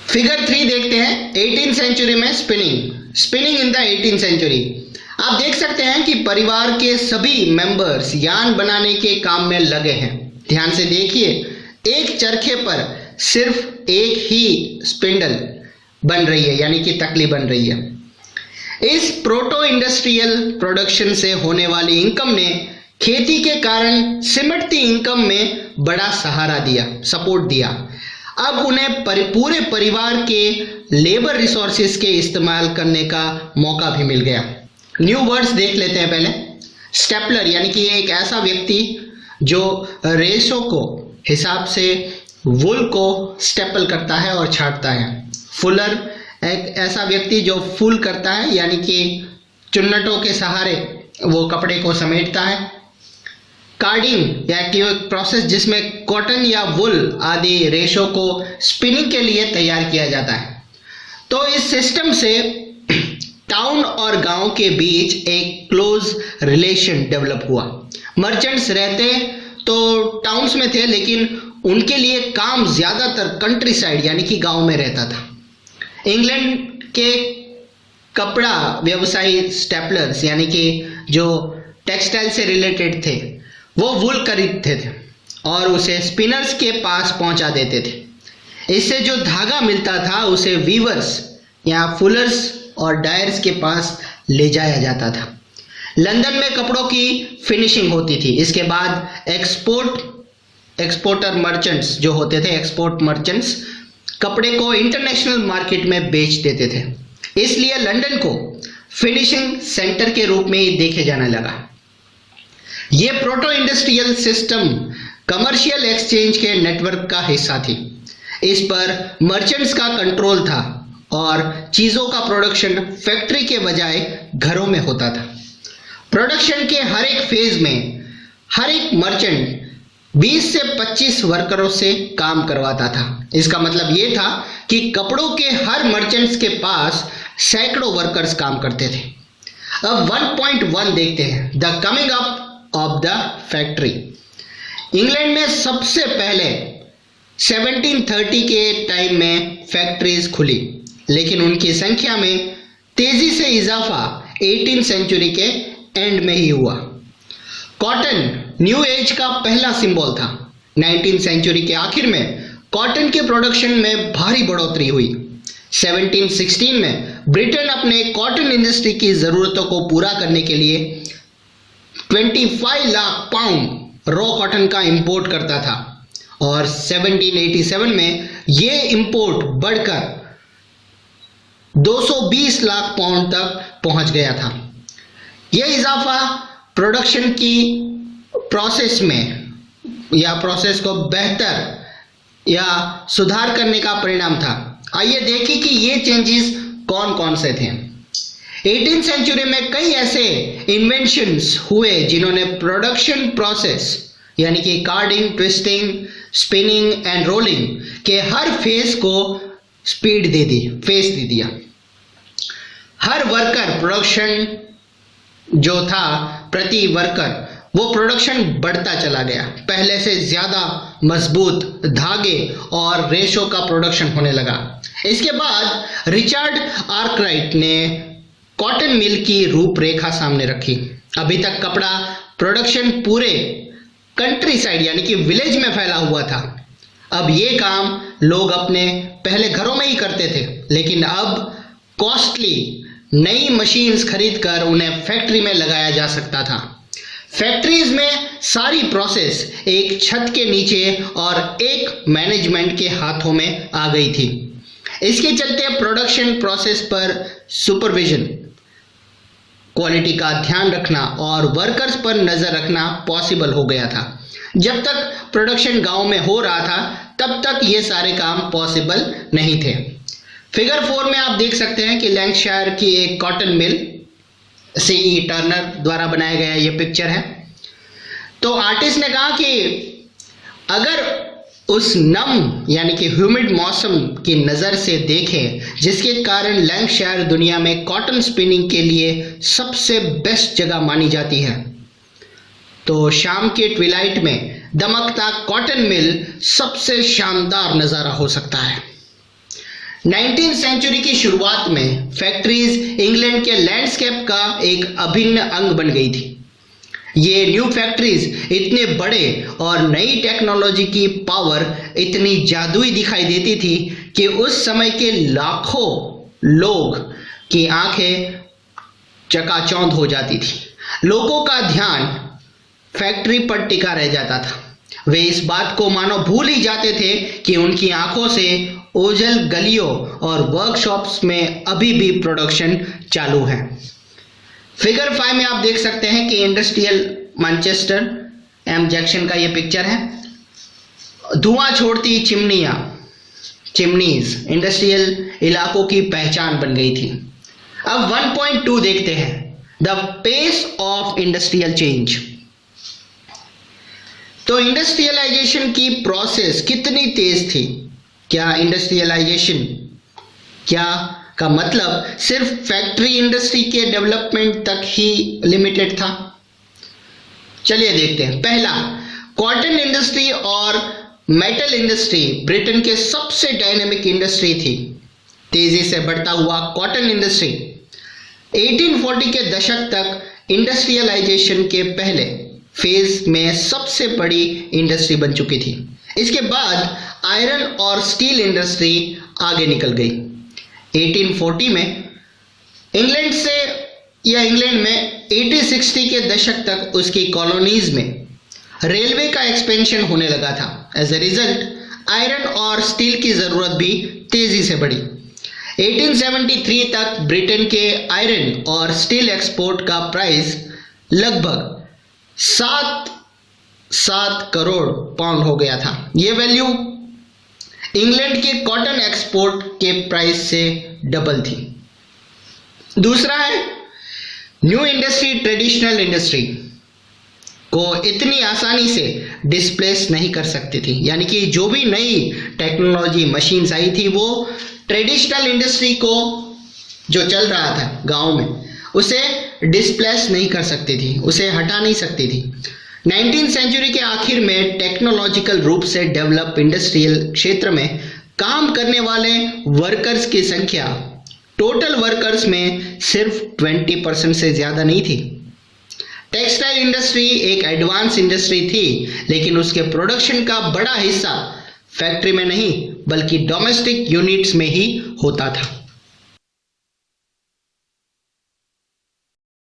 Figure 3 देखते हैं 18th century में spinning in the 18th century. आप देख सकते हैं कि परिवार के सभी मेंबर्स यान बनाने के काम में लगे हैं। ध्यान से देखिए, एक चरखे पर सिर्फ एक ही स्पिंडल बन रही है, यानी कि तकली बन रही है। इस प्रोटो इंडस्ट्रियल प्रोडक्शन से होने वाली इनकम ने खेती के कारण सिमटती इनकम में बड़ा सहारा दिया, सपोर्ट दिया। अब उन्हें पूरे परिवार के लेबर रिसोर्सेज के इस्तेमाल करने का मौका भी मिल गया। न्यू वर्ड्स देख लेते हैं पहले। स्टेपलर यानी कि एक ऐसा व्यक्ति जो रेशों को हिसाब से वुल को स्टेपल करता है और छांटता है। फुलर एक ऐसा व्यक्ति जो फुल करता है, यानी कि चुन्नटों के सहारे वो कपड़े को समेटता है। कार्डिंग या कि एक प्रोसेस जिसमें कॉटन या वुल आदि रेशों को स्पिनिंग के लिए तैयार किया जाता है। तो इस सिस्टम से टाउन और गांव के बीच एक क्लोज रिलेशन डेवलप हुआ। मर्चेंट्स रहते तो टाउन्स में थे, लेकिन उनके लिए काम ज्यादातर कंट्री साइड यानी कि गांव में रहता था। इंग्लैंड के कपड़ा व्यवसायी स्टेपलर्स यानी कि जो टेक्सटाइल से रिलेटेड थे, वो वुल खरीदते थे और उसे स्पिनर्स के पास पहुंचा देते थे। इससे जो धागा मिलता था उसे वीवर्स या फुलर्स और डायर्स के पास ले जाया जाता था। लंदन में कपड़ों की फिनिशिंग होती थी। इसके बाद एक्सपोर्टर मर्चेंट्स जो होते थे, एक्सपोर्ट मर्चेंट्स कपड़े को इंटरनेशनल मार्केट में बेच देते थे। इसलिए लंदन को फिनिशिंग सेंटर के रूप में ही देखे जाने लगा। ये proto industrial system commercial exchange के नेटवर्क का हिस्सा थी। इस पर मर्चेंट्स का कंट्रोल था और चीजों का प्रोडक्शन फैक्ट्री के बजाय घरों में होता था। प्रोडक्शन के हर एक फेज में हर एक मर्चेंट 20 से 25 वर्करों से काम करवाता था। इसका मतलब ये था कि कपड़ों के हर मर्चेंट्स के पास सैकड़ों वर्कर्स काम करते थे। अब 1.1 देखते हैं, the coming up of the factory. England में सबसे पहले 1730 के टाइम में फैक्ट्रीज खुली, लेकिन उनकी संख्या में तेजी से इजाफा 18th सेंचुरी के एंड में ही हुआ। कॉटन न्यू एज का पहला सिंबल था। 19th सेंचुरी के आखिर में कॉटन के प्रोडक्शन में भारी बढ़ोतरी हुई। 1716 में ब्रिटेन अपने कॉटन इंडस्ट्री की जरूरतों को पूरा करने के लिए 25 लाख पाउंड रॉ कॉटन का इंपोर्ट करता था और 1787 में यह इंपोर्ट बढ़कर 220 लाख पाउंड तक पहुंच गया था। यह इजाफा प्रोडक्शन की प्रोसेस में या प्रोसेस को बेहतर या सुधार करने का परिणाम था। आइए देखें कि ये चेंजेस कौन कौन से थे। 18th सेंचुरी में कई ऐसे इन्वेंशंस हुए जिन्होंने प्रोडक्शन प्रोसेस यानी कि carding, twisting, spinning and rolling के हर फेज को स्पीड दे दिया। हर वर्कर प्रोडक्शन जो था, प्रति वर्कर वो प्रोडक्शन बढ़ता चला गया। पहले से ज्यादा मजबूत धागे और रेशों का प्रोडक्शन होने लगा। इसके बाद रिचर्ड आर्कराइट ने कॉटन मिल की रूपरेखा सामने रखी। अभी तक कपड़ा प्रोडक्शन पूरे कंट्री साइड यानी कि विलेज में फैला हुआ था। अब ये काम लोग अपने पहले घरों में ही करते थे, लेकिन अब कॉस्टली नई मशीन्स खरीदकर उन्हें फैक्ट्री में लगाया जा सकता था। फैक्ट्रीज में सारी प्रोसेस एक छत के नीचे और एक मैनेजमेंट के हाथों में आ गई थी। इसके चलते प्रोडक्शन प्रोसेस पर सुपरविजन, क्वालिटी का ध्यान रखना और वर्कर्स पर नजर रखना पॉसिबल हो गया था। जब तक प्रोडक्शन गांव में हो रहा था तब तक ये सारे काम पॉसिबल नहीं थे। फिगर 4 में आप देख सकते हैं कि लैंकशायर की एक कॉटन मिल सीई टर्नर द्वारा बनाया गया ये पिक्चर है। तो आर्टिस्ट ने कहा कि अगर उस नम यानी कि ह्यूमिड मौसम की नज़र से देखें जिसके कारण लैंकशायर दुनिया में कॉटन स्पिनिंग के लिए सबसे बेस्ट जगह मानी जाती है, तो शाम के ट्विलाइट में दमकता कॉटन मिल सबसे शानदार नज़ारा हो सकता है। 19वीं सेंचुरी की शुरुआत में फैक्ट्रीज इंग्लैंड के लैंडस्केप का एक अभिन्न अंग बन गई थी। ये न्यू फैक्ट्रीज इतने बड़े और नई टेक्नोलॉजी की पावर इतनी जादुई दिखाई देती थी कि उस समय के लाखों लोग की आंखें चकाचौंध हो जाती थी। लोगों का ध्यान फैक्ट्री पर टिका रह जाता था। वे इस बात को मानो भूल ही जाते थे कि उनकी आंखों से ओझल गलियों और वर्कशॉप्स में अभी भी प्रोडक्शन चालू है। फिगर 5 में आप देख सकते हैं कि इंडस्ट्रियल मैनचेस्टर एम जंक्शन का ये पिक्चर है। धुआं छोड़ती चिमनीज इंडस्ट्रियल इलाकों की पहचान बन गई थी। अब 1.2 देखते हैं, the pace of industrial change. तो इंडस्ट्रियलाइजेशन की प्रोसेस कितनी तेज थी। क्या इंडस्ट्रियलाइजेशन का मतलब सिर्फ फैक्ट्री इंडस्ट्री के डेवलपमेंट तक ही लिमिटेड था। चलिए देखते हैं। पहला, कॉटन इंडस्ट्री और मेटल इंडस्ट्री ब्रिटेन के सबसे डायनेमिक इंडस्ट्री थी। तेजी से बढ़ता हुआ कॉटन इंडस्ट्री 1840 के दशक तक इंडस्ट्रियलाइजेशन के पहले फेज में सबसे बड़ी इंडस्ट्री बन चुकी थी। इसके बाद आयरन और स्टील इंडस्ट्री आगे निकल गई। 1840 में इंग्लैंड में 1860 के दशक तक उसकी कॉलोनीज में रेलवे का एक्सपेंशन होने लगा था। एज ए रिजल्ट आयरन और स्टील की जरूरत भी तेजी से बढ़ी। 1873 तक ब्रिटेन के आयरन और स्टील एक्सपोर्ट का प्राइस लगभग 7 करोड़ पाउंड हो गया था। ये वैल्यू इंग्लैंड के कॉटन एक्सपोर्ट के प्राइस से डबल थी। दूसरा है, न्यू इंडस्ट्री ट्रेडिशनल इंडस्ट्री को इतनी आसानी से डिस्प्लेस नहीं कर सकती थी। यानी कि जो भी नई टेक्नोलॉजी मशीन्स आई थी वो ट्रेडिशनल इंडस्ट्री को जो चल रहा था गांव में उसे डिस्प्लेस नहीं कर सकती थी, उसे हटा नहीं सकती थी। 19वीं सेंचुरी के आखिर में टेक्नोलॉजिकल रूप से डेवलप इंडस्ट्रियल क्षेत्र में काम करने वाले वर्कर्स की संख्या टोटल वर्कर्स में सिर्फ 20% से ज्यादा नहीं थी। टेक्सटाइल इंडस्ट्री एक एडवांस इंडस्ट्री थी, लेकिन उसके प्रोडक्शन का बड़ा हिस्सा फैक्ट्री में नहीं बल्कि डोमेस्टिक यूनिट्स में ही होता था।